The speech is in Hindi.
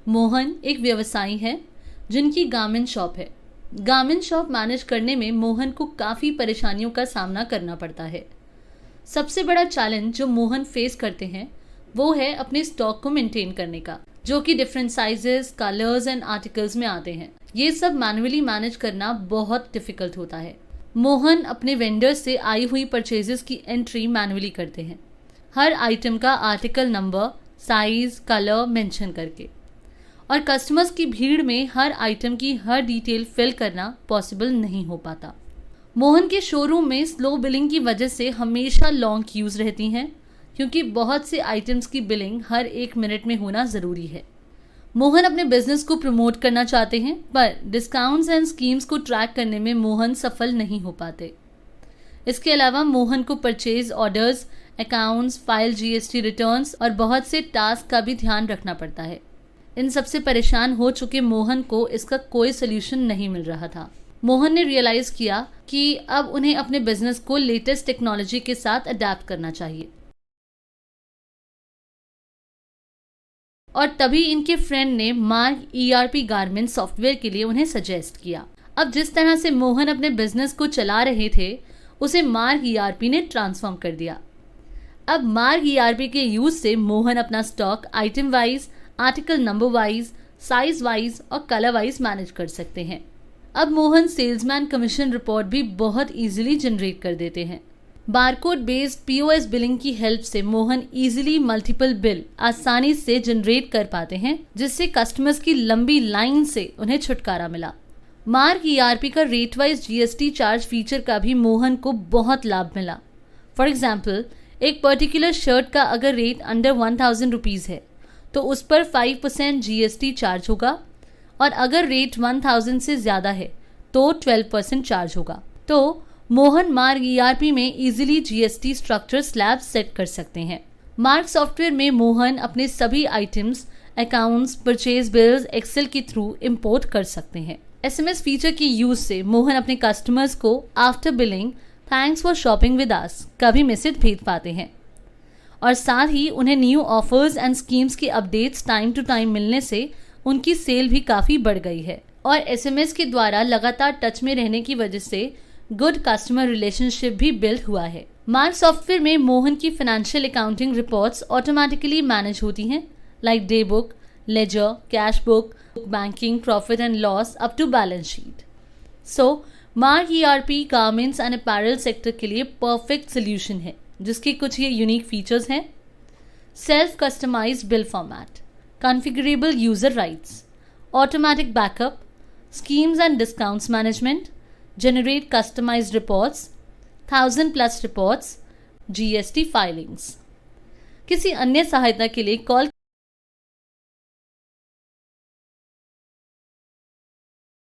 मोहन एक व्यवसायी है जिनकी गारमेंट शॉप है। गारमेंट शॉप मैनेज करने में मोहन को काफ़ी परेशानियों का सामना करना पड़ता है। सबसे बड़ा चैलेंज जो मोहन फेस करते हैं वो है अपने स्टॉक को मेंटेन करने का, जो कि different sizes, colours and articles में आते हैं। ये सब मैन्युअली मैनेज करना बहुत डिफिकल्ट होता है। मोहन अपने वेंडर से आई हुई परचेजेस की एंट्री मैन्युअली करते हैं, हर आइटम का article number, size, colour mention करके। और कस्टमर्स की भीड़ में हर आइटम की हर डिटेल फिल करना पॉसिबल नहीं हो पाता। मोहन के शोरूम में स्लो बिलिंग की वजह से हमेशा लॉन्ग क्यूज रहती हैं, क्योंकि बहुत से आइटम्स की बिलिंग हर 1 मिनट में होना ज़रूरी है। मोहन अपने बिजनेस को प्रमोट करना चाहते हैं, पर डिस्काउंट्स एंड स्कीम्स को ट्रैक करने में मोहन सफल नहीं हो पाते। इसके अलावा मोहन को purchase orders, accounts, file GST returns और बहुत से टास्क का भी ध्यान रखना पड़ता है। इन सबसे परेशान हो चुके मोहन को इसका कोई सोल्यूशन नहीं मिल रहा था। मोहन ने रियलाइज किया कि अब उन्हें अपने बिजनेस को लेटेस्ट टेक्नोलॉजी के साथ अडेप्ट करना चाहिए। और तभी इनके फ्रेंड ने मार्ग ईआरपी गारमेंट सॉफ्टवेयर के लिए उन्हें सजेस्ट किया। अब जिस तरह से मोहन अपने बिजनेस को चला रहे थे उसे मार्ग ईआरपी ने ट्रांसफॉर्म कर दिया। अब मार्ग ईआरपी के यूज से मोहन अपना stock item wise, article number wise, size wise और कलर वाइज मैनेज कर सकते हैं। अब मोहन सेल्समैन कमीशन रिपोर्ट भी बहुत इजीली जनरेट कर देते हैं। बारकोड बेस्ड पीओएस बिलिंग की हेल्प से मोहन इजीली मल्टीपल बिल आसानी से जनरेट कर पाते हैं, जिससे कस्टमर्स की लंबी लाइन से उन्हें छुटकारा मिला। मार्ग ईआरपी का rate wise GST charge feature का भी मोहन को बहुत लाभ मिला। फॉर एग्जाम्पल, एक पर्टिकुलर शर्ट का अगर रेट अंडर 1000 रुपीज़ है तो उस पर 5% जीएसटी चार्ज होगा, और अगर रेट 1000 से ज़्यादा है तो 12% चार्ज होगा। तो मोहन मार्ग ईआरपी में easily GST structure slab set कर सकते हैं। मार्ग सॉफ्टवेयर में मोहन अपने सभी items, accounts, purchase bills Excel के थ्रू इंपोर्ट कर सकते हैं। एसएमएस फीचर की यूज से मोहन अपने कस्टमर्स को after billing thanks for shopping with us का भी मैसेज भेज पाते हैं, और साथ ही उन्हें न्यू ऑफर्स एंड स्कीम्स की अपडेट्स टाइम टू टाइम मिलने से उनकी सेल भी काफ़ी बढ़ गई है। और एसएमएस के द्वारा लगातार टच में रहने की वजह से गुड कस्टमर रिलेशनशिप भी बिल्ड हुआ है। मार्ग सॉफ्टवेयर में मोहन की financial accounting reports automatically manage होती हैं, like day book, ledger, cash book, banking, profit and loss up to balance sheet. So Marg ERP garments and apparel sector के लिए परफेक्ट सोल्यूशन है, जिसके कुछ ये यूनिक फीचर्स हैं: self customized bill format, configurable user rights, automatic backup, schemes and discounts management, generate customized reports, 1000+ reports, GST filings। किसी अन्य सहायता के लिए कॉल